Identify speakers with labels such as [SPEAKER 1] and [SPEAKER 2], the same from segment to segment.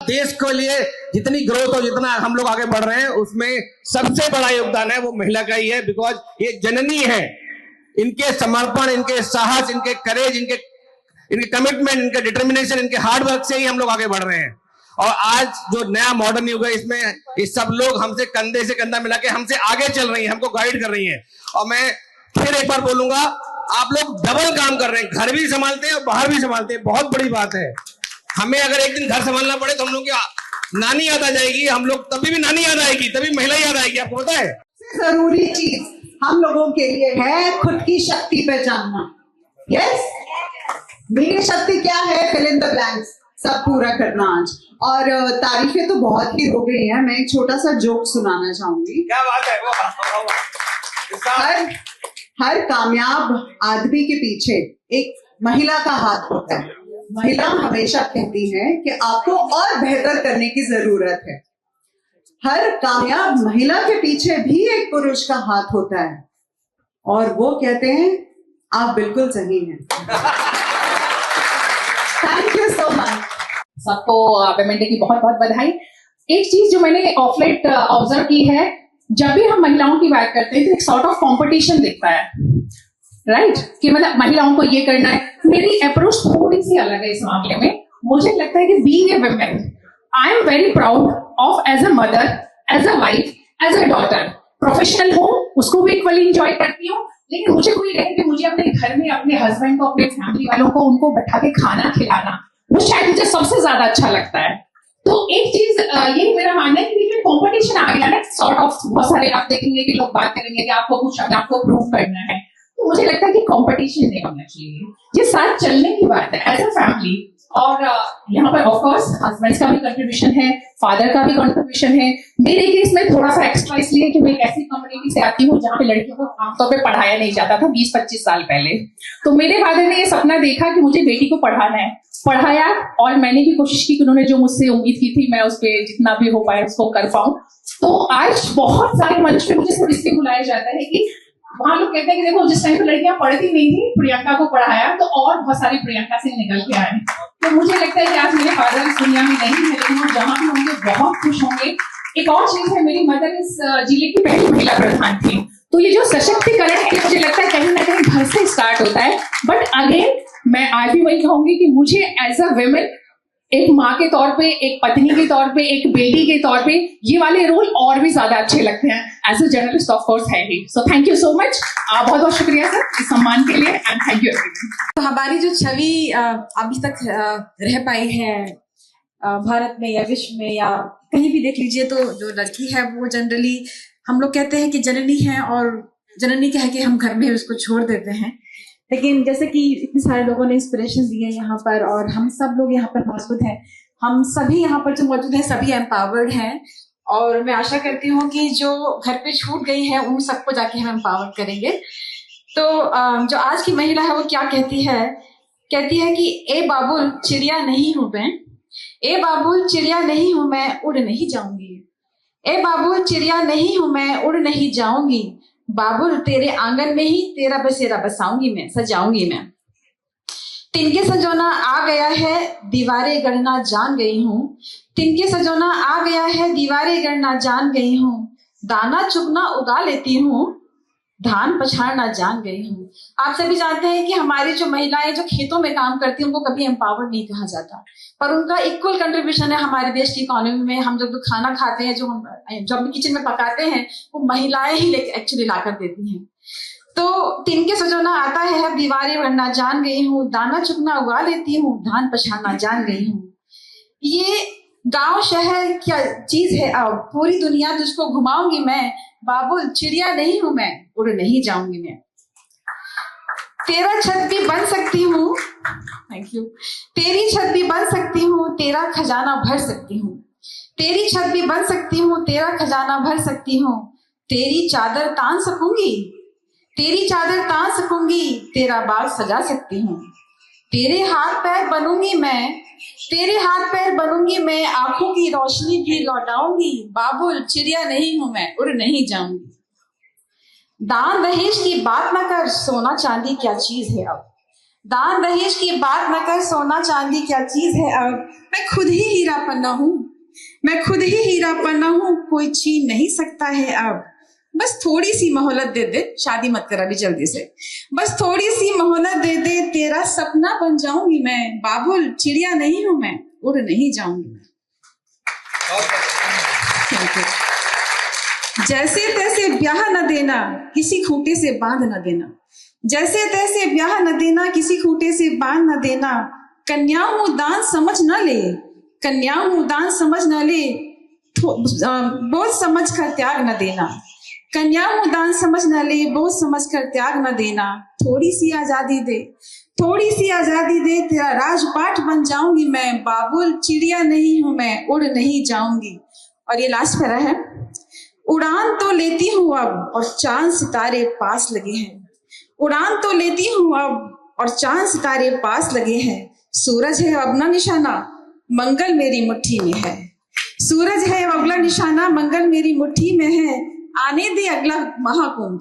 [SPEAKER 1] देश के लिए जितनी ग्रोथ हो, जितना हम लोग आगे बढ़ रहे हैं, उसमें सबसे बड़ा योगदान है वो महिला का ही है। बिकॉज ये जननी है, इनके समर्पण, इनके साहस, इनके करेज, इनके कमिटमेंट, इनके डिटर्मिनेशन, इनके हार्ड वर्क से ही हम लोग आगे बढ़ रहे हैं। और आज जो नया मॉडर्न युग है, इसमें ये सब लोग हमसे कंधे से कंधा मिला के हमसे आगे चल रही हैं, हमको गाइड कर रही हैं। और मैं फिर एक बार बोलूंगा, आप लोग डबल काम कर रहे हैं, घर भी संभालते हैं और बाहर भी संभालते हैं, बहुत बड़ी बात है। हमें अगर एक दिन घर संभालना पड़े तो हम लोग की नानी याद आ जाएगी, हम लोग तभी भी नानी याद आएगी, तभी महिला याद आएगी। आपको पता है
[SPEAKER 2] जरूरी चीज हम लोगों के लिए है खुद की शक्ति पहचानना। यस, मेरी शक्ति क्या है, फिल इन द ब्लैंक्स, सब पूरा करना आज। और तारीफें तो बहुत ही हो गई हैं, मैं एक छोटा सा जोक सुनाना चाहूंगी।
[SPEAKER 1] क्या बात है वो।
[SPEAKER 2] हर कामयाब आदमी के पीछे एक महिला का हाथ होता है। महिला हमेशा कहती है कि आपको और बेहतर करने की जरूरत है। हर कामयाब महिला के पीछे भी एक पुरुष का हाथ होता है और वो कहते हैं आप बिल्कुल सही हैं। Thank you so much.
[SPEAKER 3] सबको वुमेन डे की बहुत बहुत बधाई। एक चीज जो मैंने ऑफ लेट ऑब्जर्व की है, जब भी हम महिलाओं की बात करते हैं तो एक सॉर्ट ऑफ कंपटीशन दिखता है, राइट? कि मतलब महिलाओं को ये करना है। मेरी अप्रोच थोड़ी सी अलग है इस मामले में। मुझे लगता है कि being a women, I am very proud of as a mother, as a wife, as a daughter. Professional हूँ, उसको भी इक्वली इंजॉय करती हूँ, लेकिन मुझे कोई कहे कि मुझे अपने घर में अपने हस्बैंड को, अपने फैमिली वालों को, उनको बैठा के खाना खिलाना, वो शायद मुझे सबसे ज्यादा अच्छा लगता है। तो एक चीज यही मेरा मानना है कि कंपटीशन आ गया ना, सॉर्ट ऑफ बहुत सारे आप देखेंगे कि लोग बात करेंगे कि आपको कुछ आपको प्रूव करना है। तो मुझे लगता है कि कंपटीशन नहीं होना चाहिए, ये साथ चलने की बात है एज अ फैमिली। और यहाँ पर ऑफ कोर्स हस्बैंड का भी कंट्रीब्यूशन है, फादर का भी कंट्रीब्यूशन है। मेरे केस में थोड़ा सा एक्स्ट्रा इसलिए कि मैं एक ऐसी कम्युनिटी से आती हूँ जहाँ पे लड़कियों को आमतौर पे पढ़ाया नहीं जाता था 20-25 साल पहले। तो मेरे फादर ने ये सपना देखा कि मुझे बेटी को पढ़ाना है, पढ़ाया, और मैंने भी कोशिश की कि उन्होंने जो मुझसे उम्मीद की थी मैं उस पर जितना भी हो पाए उसको कर पाऊं। तो आज बहुत सारे मंच पे मुझे सिर्फ इसलिए बुलाया जाता है कि वहां लोग कहते हैं कि देखो जिस टाइम पे लड़कियां पढ़ती नहीं थी, प्रियंका को पढ़ाया तो और बहुत सारी प्रियंका से निकल के आए। तो मुझे लगता है कि आज मेरे फादर इस दुनिया में नहीं है, लेकिन वो जहाँ भी होंगे बहुत खुश होंगे। एक और चीज है, मेरी मदर इस जिले की पहली महिला प्रधान थी। तो ये जो सशक्तिकरण है, मुझे लगता है कहीं ना कहीं घर से स्टार्ट होता है। बट अगेन मैं आज भी वही कहूंगी कि मुझे एज अ वुमेन, एक माँ के तौर पे, एक पत्नी के तौर पे, एक बेटी के तौर पे, ये वाले रोल और भी ज्यादा अच्छे लगते हैं। As a journalist of course है ही। So thank you so much, बहुत बहुत शुक्रिया सर इस सम्मान के लिए, एंड थैंक यू एवरीवन।
[SPEAKER 4] तो हमारी जो छवि अभी तक रह पाई है भारत में या विश्व में या कहीं भी देख लीजिए, तो जो लड़की है वो जनरली हम लोग कहते हैं कि जननी है, और जननी कह के हम घर में उसको छोड़ देते हैं। लेकिन जैसे कि इतने सारे लोगों ने इंस्पिरेशन दिए यहाँ पर, और हम सब लोग यहाँ पर मौजूद हैं, हम सभी यहाँ पर जो मौजूद हैं सभी एम्पावर्ड हैं, और मैं आशा करती हूँ कि जो घर पे छूट गई है उन सबको जाके हम एम्पावर्ड करेंगे। तो जो आज की महिला है वो क्या कहती है कि ए बाबुल चिड़िया नहीं हूं मैं, ए बाबुल चिड़िया नहीं हूं मैं, उड़ नहीं जाऊंगी। ए बाबुल चिड़िया नहीं हूं मैं, उड़ नहीं जाऊंगी। बाबुल तेरे आंगन में ही तेरा बसेरा बसाऊंगी मैं, सजाऊंगी मैं। तिनके सजोना आ गया है, दीवारें गढ़ना जान गई हूँ। तिनके सजोना आ गया है, दीवारें गढ़ना जान गई हूँ। दाना चुगना उगा लेती हूँ, धान पछाड़ना जान गई हूँ। आप सभी जानते हैं कि हमारी जो महिलाएं जो खेतों में काम करती हैं उनको कभी एम्पावर्ड नहीं कहा जाता, पर उनका इक्वल कंट्रीब्यूशन है हमारे देश की इकोनॉमी में। हम जब खाना खाते हैं, जो हम किचन में पकाते हैं, वो महिलाएं ही एक्चुअली ला कर देती हैं। तो तिनके सजोना आता है, दीवारें गढ़ना जान गई हूँ। दाना चुगना उगा लेती हूँ, धान पछाड़ना जान गई हूँ। ये गांव शहर क्या चीज है, अब पूरी दुनिया जिसको घुमाऊंगी मैं। बाबुल चिड़िया नहीं हूं मैं, उड़ नहीं जाऊंगी मैं। तेरा छत भी बन सकती हूँ, थैंक यू। तेरी छत भी बन सकती हूँ, तेरा खजाना भर सकती हूँ। तेरी छत भी बन सकती हूँ, तेरा खजाना भर सकती हूँ। तेरी चादर तान सकूंगी, तेरी चादर तान सकूंगी, तेरा बाग सजा सकती हूँ। तेरे हाथ पैर बनूंगी मैं, तेरे हाथ पैर बनूंगी मैं, आंखों की रोशनी भी लौटाऊंगी। बाबुल चिड़िया नहीं हूं मैं, उड़ नहीं जाऊंगी। दान दहेज की बात ना कर, सोना चांदी क्या चीज है अब। दान दहेज की बात न कर, सोना चांदी क्या चीज है अब। मैं खुद ही हीरा पन्ना हूँ, मैं खुद ही हीरा पन्ना हूँ, कोई छीन नहीं सकता है अब। बस थोड़ी सी मोहलत दे दे, शादी मत कर अभी जल्दी से, बस थोड़ी सी मोहलत दे दे, तेरा सपना बन जाऊंगी मैं। बाबुल चिड़िया नहीं हूं मैं, उड़ नहीं जाऊंगी मैं। जैसे तैसे ब्याह न देना, किसी खूंटे से बांध न देना, जैसे तैसे ब्याह न देना, किसी खूंटे से बांध न देना। कन्या हूं दान समझ न ले, कन्या हूं दान समझ न ले, बोझ समझ कर त्याग न देना। कन्या हूं दान समझ न ले, बोझ समझ कर त्याग न देना। थोड़ी सी आजादी दे, थोड़ी सी आजादी दे, तेरा राजपाट बन जाऊंगी मैं। बाबुल चिड़िया नहीं हूं मैं, उड़ नहीं जाऊंगी। और ये लास्ट पैरा है। उड़ान तो लेती हूँ अब और चांद सितारे पास लगे हैं, उड़ान तो लेती हूँ अब और चांद सितारे पास लगे हैं। सूरज है अगला निशाना, मंगल मेरी मुट्ठी में है, सूरज है अगला निशाना, मंगल मेरी मुट्ठी में है। आने दे अगला महाकुंभ,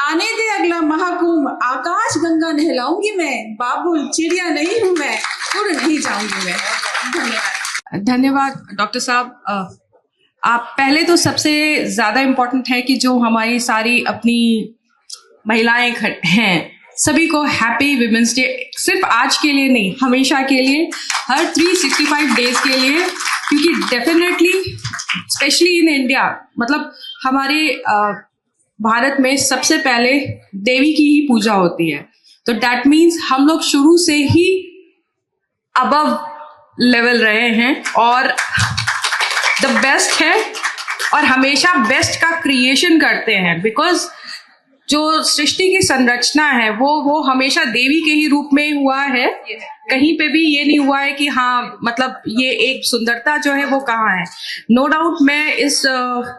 [SPEAKER 4] आने दे अगला महाकुंभ, आकाश गंगा नहलाऊंगी मैं। बाबुल चिड़िया नहीं हूं मैं, उड़ नहीं जाऊंगी मैं। धन्यवाद।
[SPEAKER 5] धन्यवाद डॉक्टर साहब। आप पहले तो सबसे ज़्यादा इम्पोर्टेंट है कि जो हमारी सारी अपनी महिलाएं हैं सभी को हैप्पी विमेंस डे। सिर्फ आज के लिए नहीं, हमेशा के लिए, हर 365 डेज के लिए, क्योंकि डेफिनेटली स्पेशली इन इंडिया, मतलब हमारे भारत में सबसे पहले देवी की ही पूजा होती है। तो डैट मीन्स हम लोग शुरू से ही अबव लेवल रहे हैं और द बेस्ट है और हमेशा बेस्ट का क्रिएशन करते हैं। बिकॉज जो सृष्टि की संरचना है वो हमेशा देवी के ही रूप में हुआ है। कहीं पे भी ये नहीं हुआ है कि हाँ मतलब ये एक सुंदरता जो है वो कहाँ है। नो डाउट मैं इस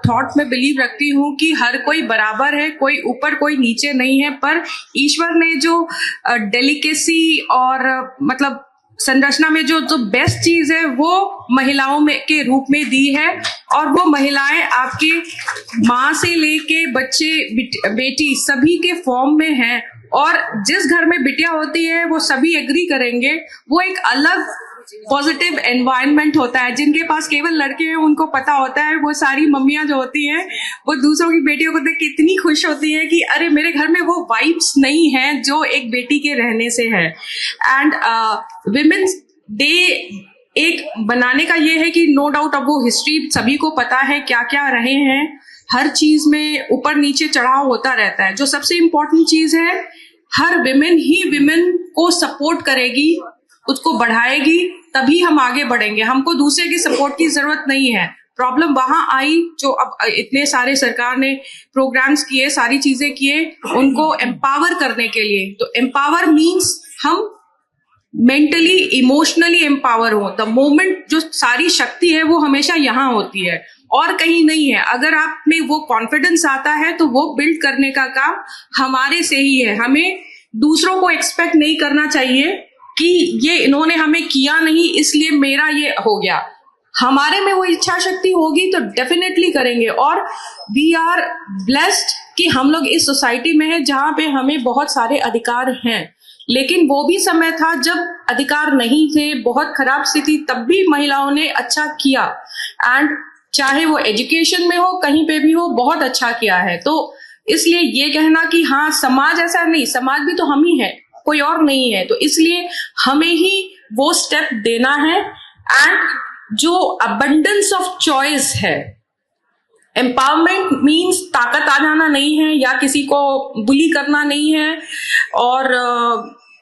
[SPEAKER 5] थॉट में बिलीव रखती हूँ कि हर कोई बराबर है, कोई ऊपर कोई नीचे नहीं है, पर ईश्वर ने जो डेलिकेसी और मतलब संरचना में जो बेस्ट चीज है वो महिलाओं में के रूप में दी है। और वो महिलाएं आपके माँ से लेके बच्चे बेटी सभी के फॉर्म में हैं। और जिस घर में बिटिया होती है वो सभी एग्री करेंगे, वो एक अलग पॉजिटिव एनवायरनमेंट होता है। जिनके पास केवल लड़के हैं उनको पता होता है, वो सारी मम्मियां जो होती हैं वो दूसरों की बेटियों को देख के इतनी खुश होती है कि अरे मेरे घर में वो वाइब्स नहीं है जो एक बेटी के रहने से है। एंड विमेंस डे एक बनाने का ये है कि नो डाउट अब वो हिस्ट्री सभी को पता है क्या क्या रहे हैं। हर चीज में ऊपर नीचे चढ़ाव होता रहता है। जो सबसे इम्पोर्टेंट चीज है, हर विमेन ही विमेन को सपोर्ट करेगी, उसको बढ़ाएगी, तभी हम आगे बढ़ेंगे। हमको दूसरे की सपोर्ट की जरूरत नहीं है। प्रॉब्लम वहां आई जो अब इतने सारे सरकार ने प्रोग्राम्स किए, सारी चीजें किए उनको एम्पावर करने के लिए। तो एम्पावर मीन्स हम मेंटली इमोशनली एम्पावर हो। द मोमेंट जो सारी शक्ति है वो हमेशा यहाँ होती है और कहीं नहीं है। अगर आप में वो कॉन्फिडेंस आता है तो वो बिल्ड करने का काम हमारे से ही है। हमें दूसरों को एक्सपेक्ट नहीं करना चाहिए कि ये इन्होंने हमें किया नहीं इसलिए मेरा ये हो गया। हमारे में वो इच्छा शक्ति होगी तो डेफिनेटली करेंगे। और वी आर ब्लेस्ड कि हम लोग इस सोसाइटी में हैं जहाँ पे हमें बहुत सारे अधिकार हैं। लेकिन वो भी समय था जब अधिकार नहीं थे, बहुत खराब स्थिति, तब भी महिलाओं ने अच्छा किया। एंड चाहे वो एजुकेशन में हो, कहीं पे भी हो, बहुत अच्छा किया है। तो इसलिए ये कहना कि हाँ समाज ऐसा नहीं, समाज भी तो हम ही है, कोई और नहीं है। तो इसलिए हमें ही वो स्टेप देना है। एंड जो अबंडेंस ऑफ चॉइस है, एम्पावरमेंट मीन्स ताकत आ जाना नहीं है या किसी को बुली करना नहीं है और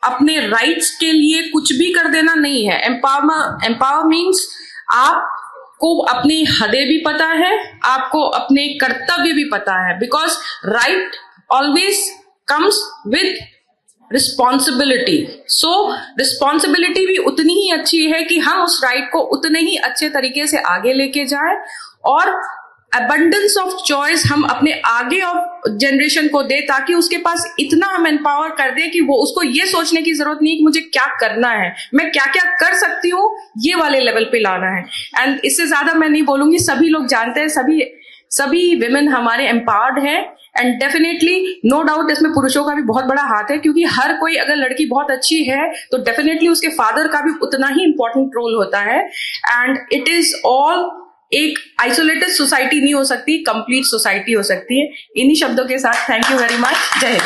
[SPEAKER 5] अपने राइट्स के लिए कुछ भी कर देना नहीं है। एम्पावर मीन्स आपको अपनी हदें भी पता है, आपको अपने कर्तव्य भी पता है। Because right always comes with responsibility. So responsibility भी उतनी ही अच्छी है कि हम उस राइट को उतने ही अच्छे तरीके से आगे लेके जाएं। और अबंडेंस ऑफ चॉइस हम अपने आगे ऑफ जनरेशन को दे, ताकि उसके पास इतना हम एम्पावर कर दें कि वो उसको ये सोचने की जरूरत नहीं कि मुझे क्या करना है, मैं क्या क्या कर सकती हूँ, ये वाले लेवल पे लाना है। एंड इससे ज्यादा मैं नहीं बोलूंगी। सभी लोग जानते हैं, सभी विमेन हमारे एम्पावर्ड हैं। एंड डेफिनेटली नो डाउट इसमें पुरुषों का भी बहुत बड़ा हाथ है, क्योंकि हर कोई अगर लड़की बहुत अच्छी है तो डेफिनेटली उसके फादर का भी उतना ही इंपॉर्टेंट रोल होता है। एंड इट इज ऑल, एक आइसोलेटेड सोसाइटी नहीं हो सकती, कंप्लीट सोसाइटी हो सकती है। इन्हीं शब्दों के साथ थैंक यू वेरी मच। जय हिंद।